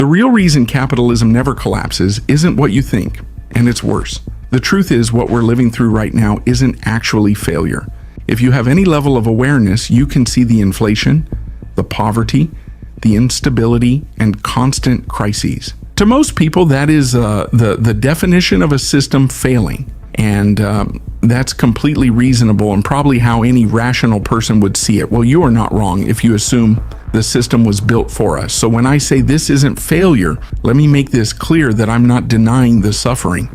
The real reason capitalism never collapses isn't what you think, and it's worse. The truth is, what we're living through right now isn't actually failure. If you have any level of awareness, you can see the inflation, the poverty, the instability, and constant crises. To most people, that is the definition of a system failing. And that's completely reasonable and probably how any rational person would see it. Well, you are not wrong if you assume the system was built for us. So when I say this isn't failure, let me make this clear that I'm not denying the suffering.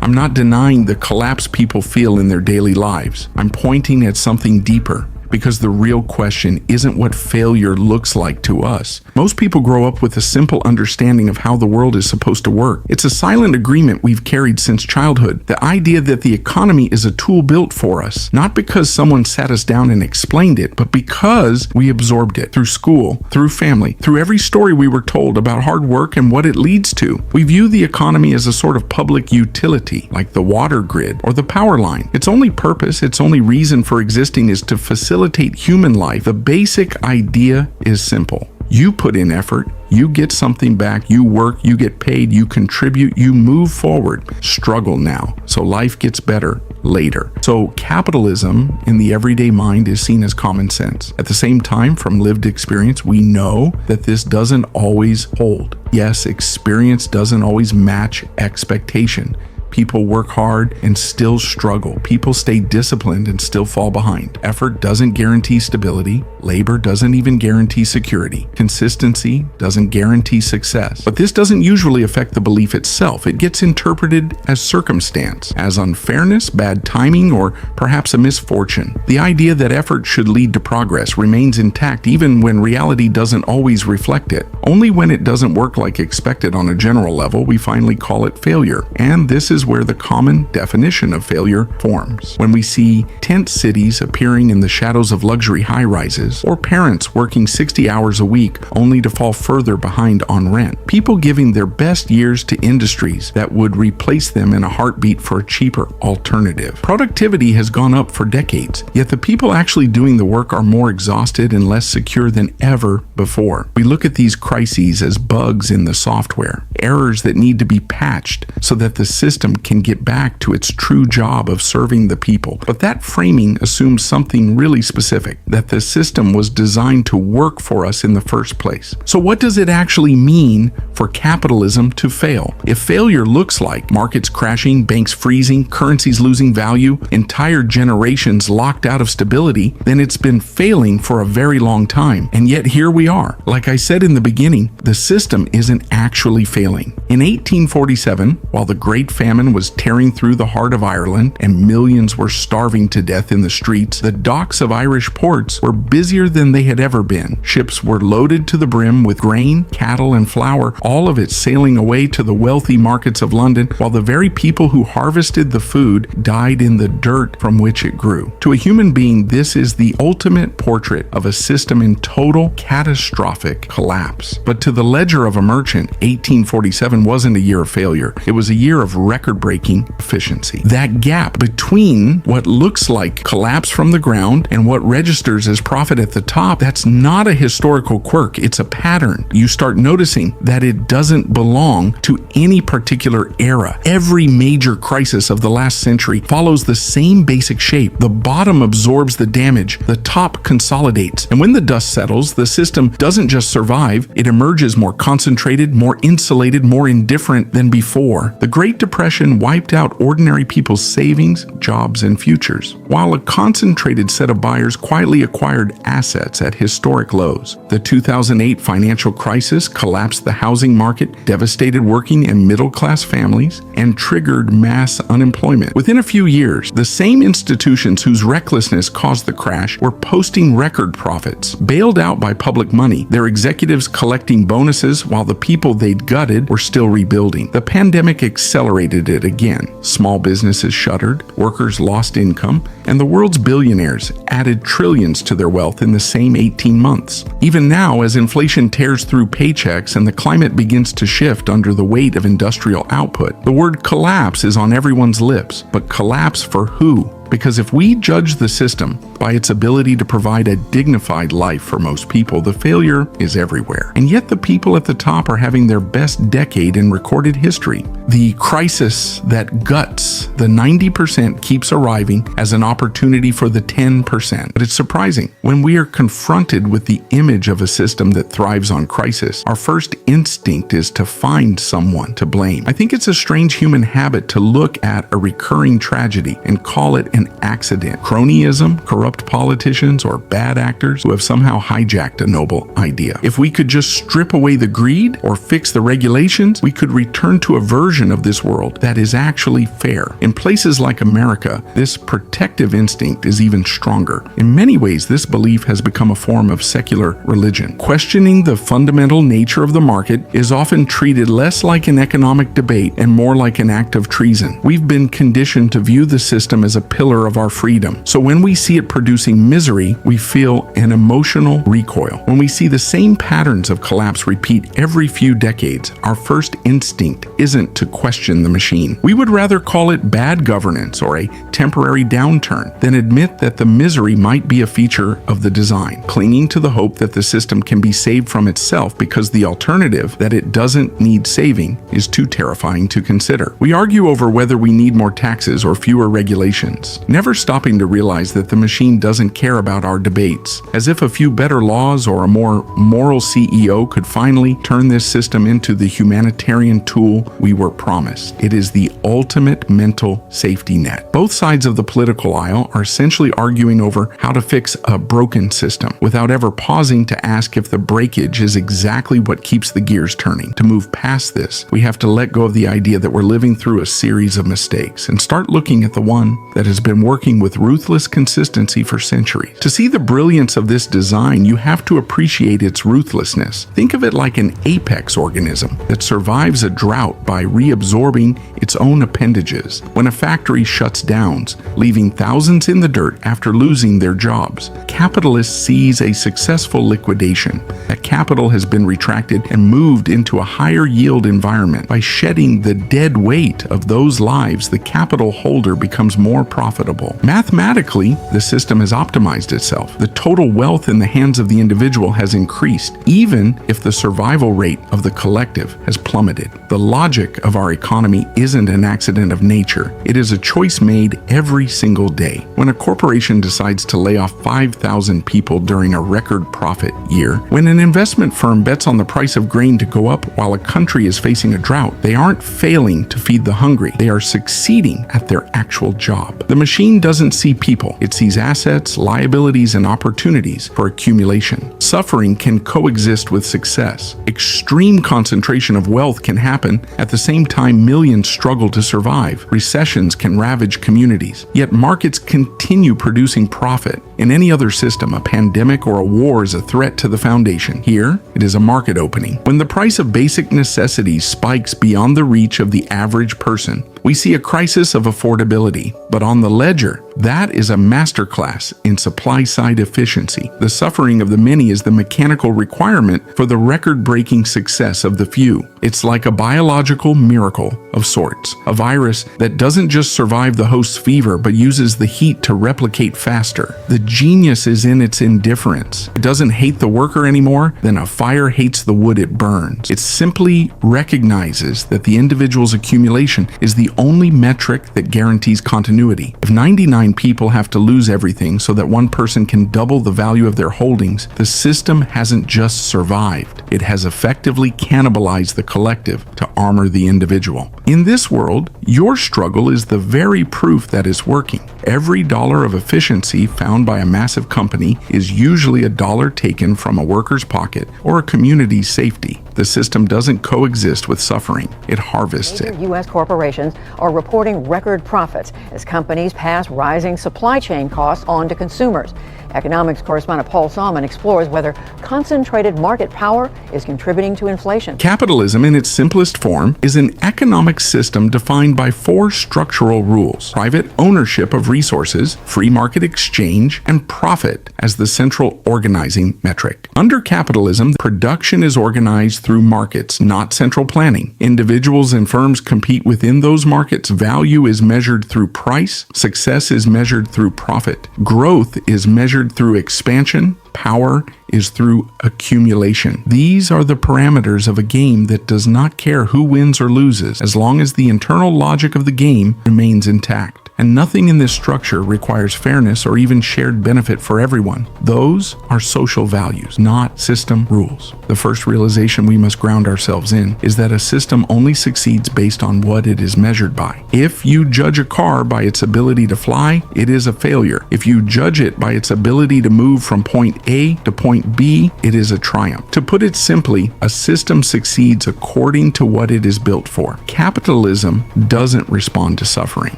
I'm not denying the collapse people feel in their daily lives. I'm pointing at something deeper. Because the real question isn't what failure looks like to us. Most people grow up with a simple understanding of how the world is supposed to work. It's a silent agreement we've carried since childhood. The idea that the economy is a tool built for us, not because someone sat us down and explained it, but because we absorbed it through school, through family, through every story we were told about hard work and what it leads to. We view the economy as a sort of public utility, like the water grid or the power line. Its only purpose, its only reason for existing is to facilitate human life. The basic idea is simple. You put in effort, you get something back, you work, you get paid, you contribute, you move forward. Struggle now, so life gets better later. So capitalism in the everyday mind is seen as common sense. At the same time, from lived experience, we know that this doesn't always hold. Yes, experience doesn't always match expectation. People work hard and still struggle. People stay disciplined and still fall behind. Effort doesn't guarantee stability. Labor doesn't even guarantee security. Consistency doesn't guarantee success. But this doesn't usually affect the belief itself. It gets interpreted as circumstance, as unfairness, bad timing, or perhaps a misfortune. The idea that effort should lead to progress remains intact even when reality doesn't always reflect it. Only when it doesn't work like expected on a general level, we finally call it failure. And this is where the common definition of failure forms. When we see tent cities appearing in the shadows of luxury high-rises, or parents working 60 hours a week only to fall further behind on rent, people giving their best years to industries that would replace them in a heartbeat for a cheaper alternative. Productivity has gone up for decades, yet the people actually doing the work are more exhausted and less secure than ever before. We look at these crises as bugs in the software, errors that need to be patched so that the system can get back to its true job of serving the people. But that framing assumes something really specific, that the system was designed to work for us in the first place. So what does it actually mean for capitalism to fail? If failure looks like markets crashing, banks freezing, currencies losing value, entire generations locked out of stability, then it's been failing for a very long time. And yet here we are. Like I said in the beginning, the system isn't actually failing. In 1847, while the Great Famine was tearing through the heart of Ireland and millions were starving to death in the streets, the docks of Irish ports were busier than they had ever been. Ships were loaded to the brim with grain, cattle, and flour, all of it sailing away to the wealthy markets of London, while the very people who harvested the food died in the dirt from which it grew. To a human being, this is the ultimate portrait of a system in total catastrophic collapse. But to the ledger of a merchant, 1847 wasn't a year of failure. It was a year of record-breaking efficiency. That gap between what looks like collapse from the ground and what registers as profit at the top, that's not a historical quirk. It's a pattern. You start noticing that it doesn't belong to any particular era. Every major crisis of the last century follows the same basic shape. The bottom absorbs the damage, the top consolidates, and when the dust settles, the system doesn't just survive, it emerges more concentrated, more insulated, more indifferent than before. The Great Depression wiped out ordinary people's savings, jobs, and futures, while a concentrated set of buyers quietly acquired assets at historic lows. The 2008 financial crisis collapsed the housing market, devastated working and middle-class families, and triggered mass unemployment. Within a few years, the same institutions whose recklessness caused the crash were posting record profits. Bailed out by public money, their executives collecting bonuses while the people they'd gutted were still rebuilding. The pandemic accelerated it again. Small businesses shuttered, workers lost income, and the world's billionaires added trillions to their wealth in the same 18 months. Even now, as inflation tears through paychecks and the climate begins to shift under the weight of industrial output, the word collapse is on everyone's lips. But collapse for who? Because if we judge the system by its ability to provide a dignified life for most people, the failure is everywhere. And yet the people at the top are having their best decade in recorded history. The crisis that guts the 90% keeps arriving as an opportunity for the 10%. But it's surprising. When we are confronted with the image of a system that thrives on crisis, our first instinct is to find someone to blame. I think it's a strange human habit to look at a recurring tragedy and call it an accident. Cronyism, corrupt politicians, or bad actors who have somehow hijacked a noble idea. If we could just strip away the greed or fix the regulations, we could return to a version of this world that is actually fair. In places like America, this protective instinct is even stronger. In many ways, this belief has become a form of secular religion. Questioning the fundamental nature of the market is often treated less like an economic debate and more like an act of treason. We've been conditioned to view the system as a pillar of our freedom. So when we see it producing misery, we feel an emotional recoil. When we see the same patterns of collapse repeat every few decades, our first instinct isn't to question the machine. We would rather call it bad governance or a temporary downturn than admit that the misery might be a feature of the design, clinging to the hope that the system can be saved from itself because the alternative, that it doesn't need saving, is too terrifying to consider. We argue over whether we need more taxes or fewer regulations, never stopping to realize that the machine doesn't care about our debates, as if a few better laws or a more moral CEO could finally turn this system into the humanitarian tool we were promised. It is the ultimate mental safety net. Both sides of the political aisle are essentially arguing over how to fix a broken system without ever pausing to ask if the breakage is exactly what keeps the gears turning. To move past this, we have to let go of the idea that we're living through a series of mistakes and start looking at the one that has been working with ruthless consistency for centuries. To see the brilliance of this design, you have to appreciate its ruthlessness. Think of it like an apex organism that survives a drought by reabsorbing its own appendages. When a factory shuts down, leaving thousands in the dirt after losing their jobs, capitalists seize a successful liquidation. That capital has been retracted and moved into a higher yield environment. By shedding the dead weight of those lives, the capital holder becomes more profitable. Mathematically, the system has optimized itself. The total wealth in the hands of the individual has increased, even if the survival rate of the collective has plummeted. The logic of our economy isn't an accident of nature. It is a choice made every single day. When a corporation decides to lay off 5,000 people during a record profit year, when an investment firm bets on the price of grain to go up while a country is facing a drought, they aren't failing to feed the hungry. They are succeeding at their actual job. The machine doesn't see people. It sees assets, liabilities, and opportunities for accumulation. Suffering can coexist with success. Extreme concentration of wealth can happen at the same time millions struggle to survive. Recessions can ravage communities. Yet markets continue producing profit. In any other system, a pandemic or a war is a threat to the foundation. Here, it is a market opening. When the price of basic necessities spikes beyond the reach of the average person, we see a crisis of affordability. But on the ledger, that is a masterclass in supply-side efficiency. The suffering of the many is the mechanical requirement for the record-breaking success of the few. It's like a biological miracle of sorts, a virus that doesn't just survive the host's fever but uses the heat to replicate faster. The genius is in its indifference. It doesn't hate the worker anymore than a fire hates the wood it burns. It simply recognizes that the individual's accumulation is the only metric that guarantees continuity. If 99 people have to lose everything so that one person can double the value of their holdings, the system hasn't just survived. It has effectively cannibalized the collective to armor the individual. In this world, your struggle is the very proof that it's working. Every dollar of efficiency found by a massive company is usually a dollar taken from a worker's pocket or a community's safety. The system doesn't coexist with suffering. It harvests it. U.S. corporations are reporting record profits as companies pass rising supply chain costs on to consumers. Economics correspondent Paul Salmon explores whether concentrated market power is contributing to inflation. Capitalism, in its simplest form, is an economic system defined by 4 structural rules: private ownership of resources, free market exchange, and profit as the central organizing metric. Under capitalism, production is organized through markets, not central planning. Individuals and firms compete within those markets. Value is measured through price. Success is measured through profit. Growth is measured through expansion. Power is through accumulation. These are the parameters of a game that does not care who wins or loses, as long as the internal logic of the game remains intact. And nothing in this structure requires fairness or even shared benefit for everyone. Those are social values, not system rules. The first realization we must ground ourselves in is that a system only succeeds based on what it is measured by. If you judge a car by its ability to fly, it is a failure. If you judge it by its ability to move from point A to point B, it is a triumph. To put it simply, a system succeeds according to what it is built for. Capitalism doesn't respond to suffering.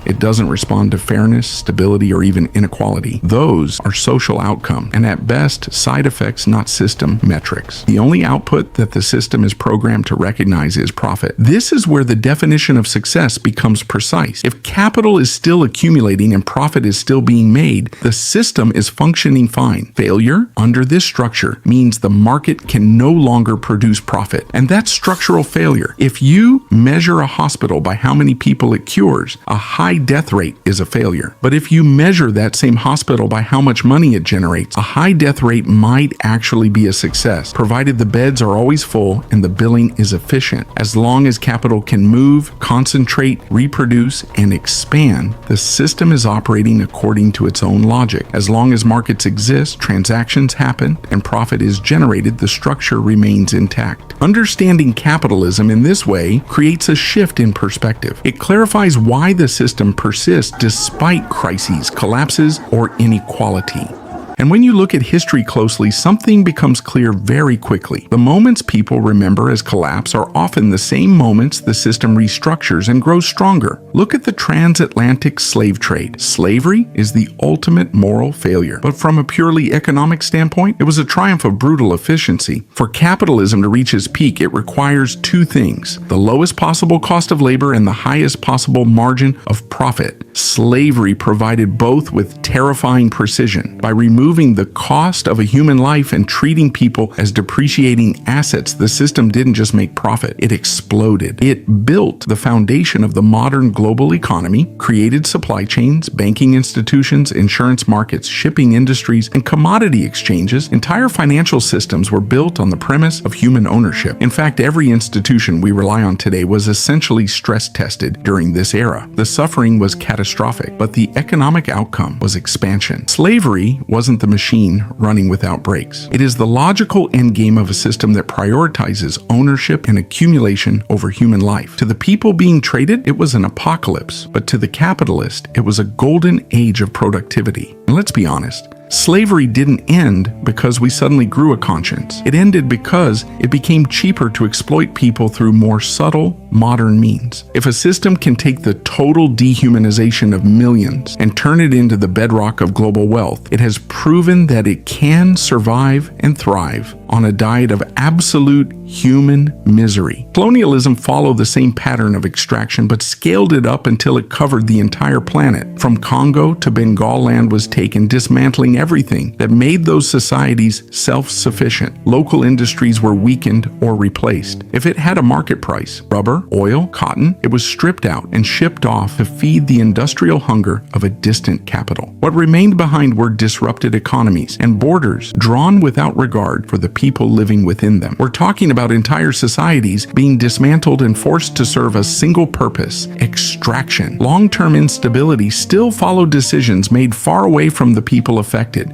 It doesn't respond to fairness, stability, or even inequality. Those are social outcome, and at best, side effects, not system metrics. The only output that the system is programmed to recognize is profit. This is where the definition of success becomes precise. If capital is still accumulating and profit is still being made, the system is functioning fine. Failure under this structure means the market can no longer produce profit, and that's structural failure. If you measure a hospital by how many people it cures, a high death rate is a failure. But if you measure that same hospital by how much money it generates, a high death rate might actually be a success, provided the beds are always full and the billing is efficient. As long as capital can move, concentrate, reproduce, and expand, the system is operating according to its own logic. As long as markets exist, transactions happen, and profit is generated, the structure remains intact. Understanding capitalism in this way creates a shift in perspective. It clarifies why the system persists despite crises, collapses, or inequality. And when you look at history closely, something becomes clear very quickly. The moments people remember as collapse are often the same moments the system restructures and grows stronger. Look at the transatlantic slave trade. Slavery is the ultimate moral failure. But from a purely economic standpoint, it was a triumph of brutal efficiency. For capitalism to reach its peak, it requires 2 things: the lowest possible cost of labor and the highest possible margin of profit. Slavery provided both with terrifying precision. By removing the cost of a human life and treating people as depreciating assets, the system didn't just make profit, it exploded. It built the foundation of the modern global economy, created supply chains, banking institutions, insurance markets, shipping industries, and commodity exchanges. Entire financial systems were built on the premise of human ownership. In fact, every institution we rely on today was essentially stress tested during this era. The suffering was catastrophic, but the economic outcome was expansion. Slavery wasn't the machine running without brakes. It is the logical endgame of a system that prioritizes ownership and accumulation over human life. To the people being traded, it was an apocalypse, but to the capitalist, it was a golden age of productivity. And let's be honest, slavery didn't end because we suddenly grew a conscience. It ended because it became cheaper to exploit people through more subtle, modern means. If a system can take the total dehumanization of millions and turn it into the bedrock of global wealth, it has proven that it can survive and thrive on a diet of absolute human misery. Colonialism followed the same pattern of extraction, but scaled it up until it covered the entire planet. From Congo to Bengal land was taken, dismantling everything that made those societies self-sufficient. Local industries were weakened or replaced. If it had a market price, rubber, oil, cotton, it was stripped out and shipped off to feed the industrial hunger of a distant capital. What remained behind were disrupted economies and borders drawn without regard for the people living within them. We're talking about entire societies being dismantled and forced to serve a single purpose: extraction. Long-term instability still followed decisions made far away from the people affected.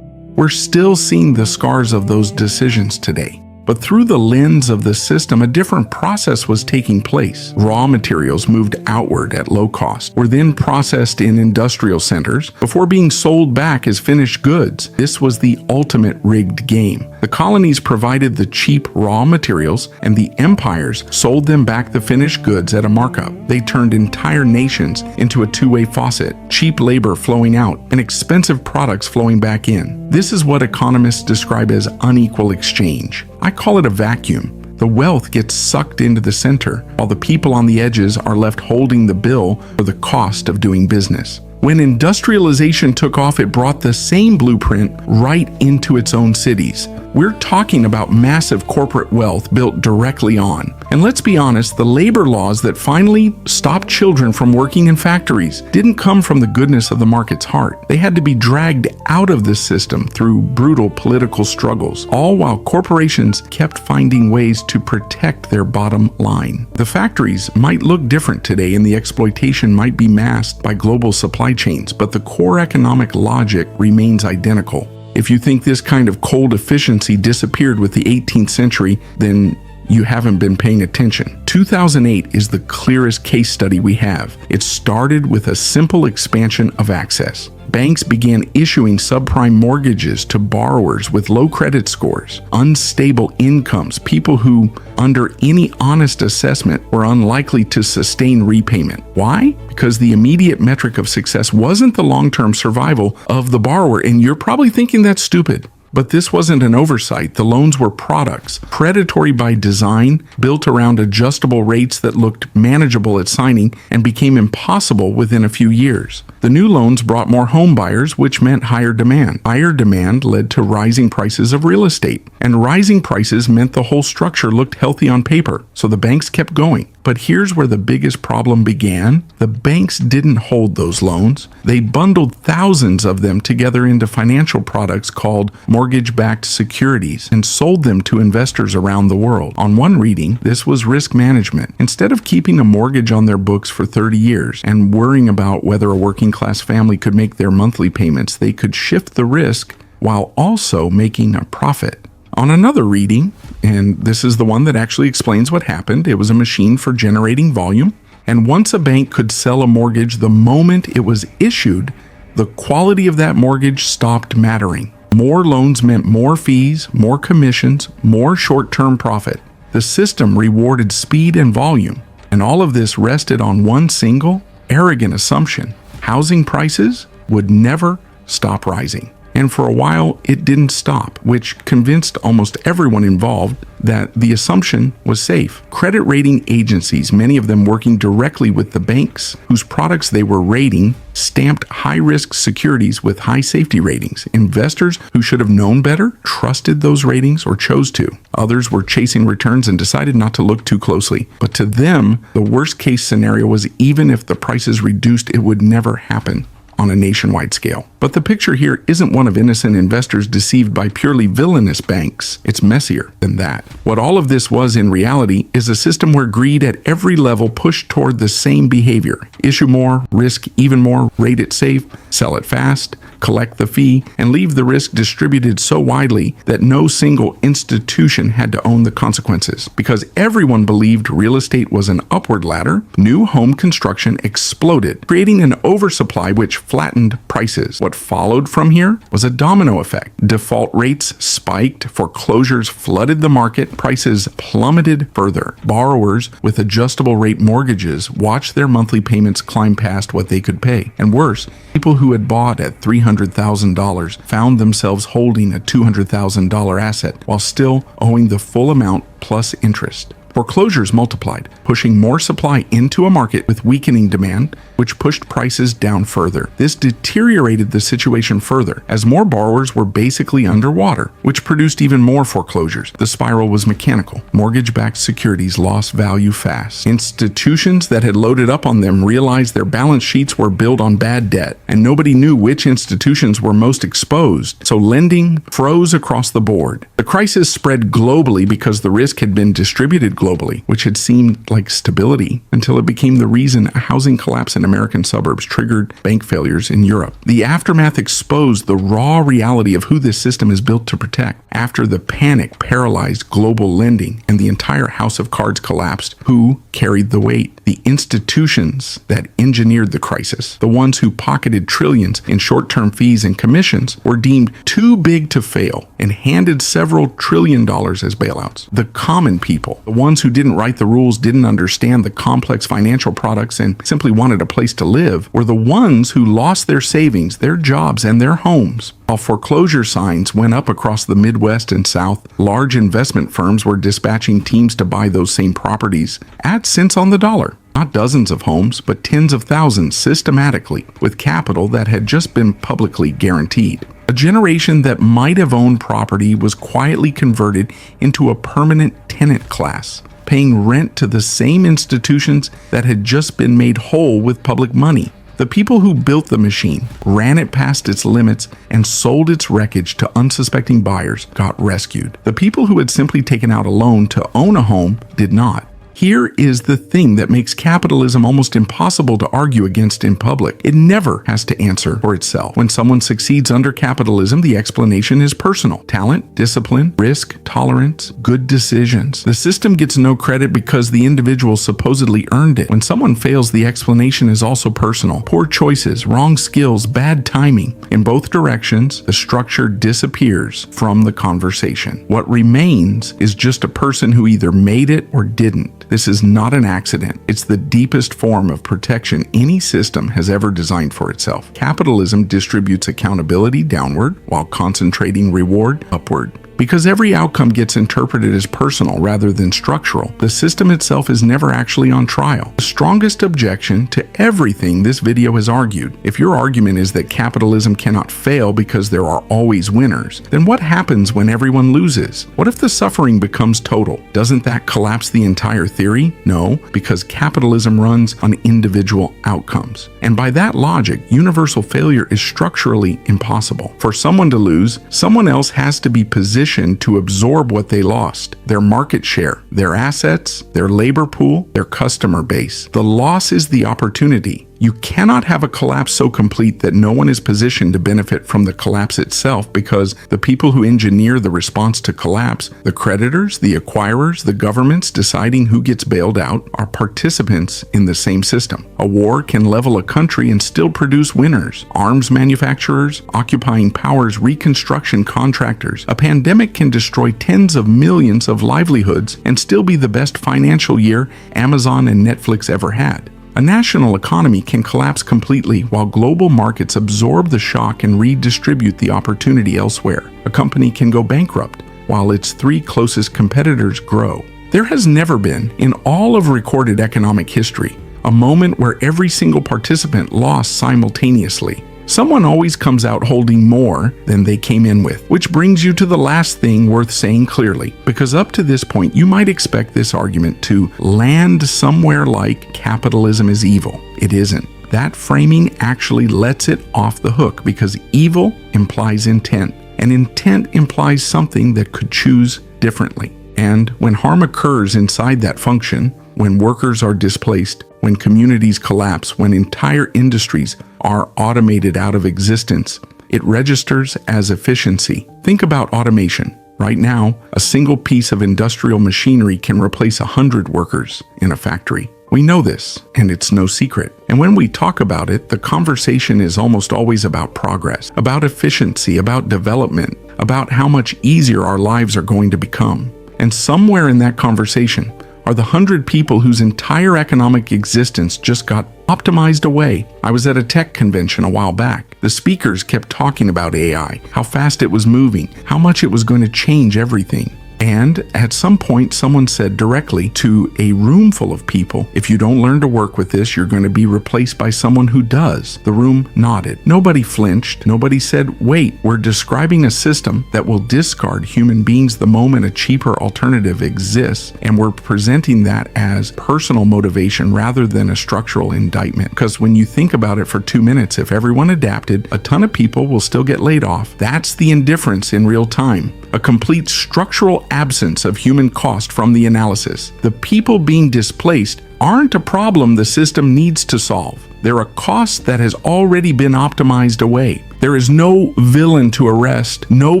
We're still seeing the scars of those decisions today. But through the lens of the system, a different process was taking place. Raw materials moved outward at low cost, were then processed in industrial centers before being sold back as finished goods. This was the ultimate rigged game. The colonies provided the cheap raw materials, and the empires sold them back the finished goods at a markup. They turned entire nations into a two-way faucet, cheap labor flowing out and expensive products flowing back in. This is what economists describe as unequal exchange. I call it a vacuum. The wealth gets sucked into the center, while the people on the edges are left holding the bill for the cost of doing business. When industrialization took off, it brought the same blueprint right into its own cities. We're talking about massive corporate wealth built directly on. And let's be honest, the labor laws that finally stopped children from working in factories didn't come from the goodness of the market's heart. They had to be dragged out of the system through brutal political struggles, all while corporations kept finding ways to protect their bottom line. The factories might look different today and the exploitation might be masked by global supply chains, but the core economic logic remains identical. If you think this kind of cold efficiency disappeared with the 18th century, then you haven't been paying attention. 2008 is the clearest case study we have. It started with a simple expansion of access. Banks began issuing subprime mortgages to borrowers with low credit scores, unstable incomes, people who, under any honest assessment, were unlikely to sustain repayment. Why? Because the immediate metric of success wasn't the long-term survival of the borrower, and you're probably thinking that's stupid. But this wasn't an oversight. The loans were products, predatory by design, built around adjustable rates that looked manageable at signing and became impossible within a few years. The new loans brought more home buyers, which meant higher demand. Higher demand led to rising prices of real estate, and rising prices meant the whole structure looked healthy on paper, so the banks kept going. But here's where the biggest problem began. The banks didn't hold those loans. They bundled thousands of them together into financial products called mortgage-backed securities and sold them to investors around the world. On one reading, this was risk management. Instead of keeping a mortgage on their books for 30 years and worrying about whether a working-class family could make their monthly payments, they could shift the risk while also making a profit. On another reading, and this is the one that actually explains what happened, it was a machine for generating volume, and once a bank could sell a mortgage the moment it was issued, the quality of that mortgage stopped mattering. More loans meant more fees, more commissions, more short-term profit. The system rewarded speed and volume, and all of this rested on one single, arrogant assumption: housing prices would never stop rising. And for a while, it didn't stop, which convinced almost everyone involved that the assumption was safe. Credit rating agencies, many of them working directly with the banks whose products they were rating, stamped high-risk securities with high safety ratings. Investors who should have known better trusted those ratings or chose to. Others were chasing returns and decided not to look too closely. But to them, the worst-case scenario was even if the prices reduced, it would never happen on a nationwide scale. But the picture here isn't one of innocent investors deceived by purely villainous banks. It's messier than that. What all of this was in reality is a system where greed at every level pushed toward the same behavior. Issue more, risk even more, rate it safe, sell it fast, collect the fee, and leave the risk distributed so widely that no single institution had to own the consequences. Because everyone believed real estate was an upward ladder, new home construction exploded, creating an oversupply which flattened prices. What followed from here was a domino effect. Default rates spiked, foreclosures flooded the market, prices plummeted further. Borrowers with adjustable rate mortgages watched their monthly payments climb past what they could pay. And worse, people who had bought at $300,000 found themselves holding a $200,000 asset while still owing the full amount plus interest. Foreclosures multiplied, pushing more supply into a market with weakening demand, which pushed prices down further. This deteriorated the situation further, as more borrowers were basically underwater, which produced even more foreclosures. The spiral was mechanical. Mortgage-backed securities lost value fast. Institutions that had loaded up on them realized their balance sheets were built on bad debt, and nobody knew which institutions were most exposed, so lending froze across the board. The crisis spread globally because the risk had been distributed globally, which had seemed like stability until it became the reason a housing collapse in American suburbs triggered bank failures in Europe. The aftermath exposed the raw reality of who this system is built to protect. After the panic paralyzed global lending and the entire house of cards collapsed, who carried the weight? The institutions that engineered the crisis, the ones who pocketed trillions in short-term fees and commissions, were deemed too big to fail and handed several $1 trillion as bailouts. The common people, the ones who didn't write the rules, didn't understand the complex financial products, and simply wanted a place to live, were the ones who lost their savings, their jobs, and their homes. While foreclosure signs went up across the Midwest and South, large investment firms were dispatching teams to buy those same properties at cents on the dollar. Not dozens of homes, but tens of thousands systematically, with capital that had just been publicly guaranteed. A generation that might have owned property was quietly converted into a permanent tenant class, paying rent to the same institutions that had just been made whole with public money. The people who built the machine, ran it past its limits, and sold its wreckage to unsuspecting buyers got rescued. The people who had simply taken out a loan to own a home did not. Here is the thing that makes capitalism almost impossible to argue against in public. It never has to answer for itself. When someone succeeds under capitalism, the explanation is personal. Talent, discipline, risk, tolerance, good decisions. The system gets no credit because the individual supposedly earned it. When someone fails, the explanation is also personal. Poor choices, wrong skills, bad timing. In both directions, the structure disappears from the conversation. What remains is just a person who either made it or didn't. This is not an accident. It's the deepest form of protection any system has ever designed for itself. Capitalism distributes accountability downward while concentrating reward upward. Because every outcome gets interpreted as personal rather than structural, the system itself is never actually on trial. The strongest objection to everything this video has argued, if your argument is that capitalism cannot fail because there are always winners, then what happens when everyone loses? What if the suffering becomes total? Doesn't that collapse the entire theory? No, because capitalism runs on individual outcomes. And by that logic, universal failure is structurally impossible. For someone to lose, someone else has to be positioned to absorb what they lost, their market share, their assets, their labor pool, their customer base. The loss is the opportunity. You cannot have a collapse so complete that no one is positioned to benefit from the collapse itself, because the people who engineer the response to collapse, the creditors, the acquirers, the governments deciding who gets bailed out, are participants in the same system. A war can level a country and still produce winners. Arms manufacturers, occupying powers, reconstruction contractors. A pandemic can destroy tens of millions of livelihoods and still be the best financial year Amazon and Netflix ever had. A national economy can collapse completely while global markets absorb the shock and redistribute the opportunity elsewhere. A company can go bankrupt while its three closest competitors grow. There has never been, in all of recorded economic history, a moment where every single participant lost simultaneously. Someone always comes out holding more than they came in with, which brings you to the last thing worth saying clearly, because up to this point you might expect this argument to land somewhere like capitalism is evil. It isn't. That framing actually lets it off the hook, because evil implies intent, and intent implies something that could choose differently. And when harm occurs inside that function, when workers are displaced, when communities collapse, when entire industries are automated out of existence, it registers as efficiency. Think about automation. Right now, a single piece of industrial machinery can replace 100 workers in a factory. We know this, and it's no secret. And when we talk about it, the conversation is almost always about progress, about efficiency, about development, about how much easier our lives are going to become. And somewhere in that conversation are the 100 people whose entire economic existence just got optimized away. I was at a tech convention a while back. The speakers kept talking about AI, how fast it was moving, how much it was going to change everything. And at some point, someone said directly to a room full of people, if you don't learn to work with this, you're going to be replaced by someone who does. The room nodded. Nobody flinched. Nobody said, wait, we're describing a system that will discard human beings the moment a cheaper alternative exists, and we're presenting that as personal motivation rather than a structural indictment. Because when you think about it for 2 minutes, if everyone adapted, a ton of people will still get laid off. That's the indifference in real time. a complete structural absence of human cost from the analysis. The people being displaced aren't a problem the system needs to solve. They're a cost that has already been optimized away. There is no villain to arrest, no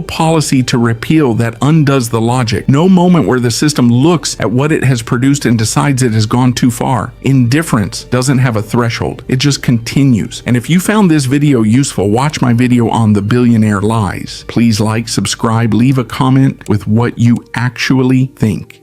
policy to repeal that undoes the logic, no moment where the system looks at what it has produced and decides it has gone too far. Indifference doesn't have a threshold. It just continues. And if you found this video useful, watch my video on the billionaire lies. Please like, subscribe, leave a comment with what you actually think.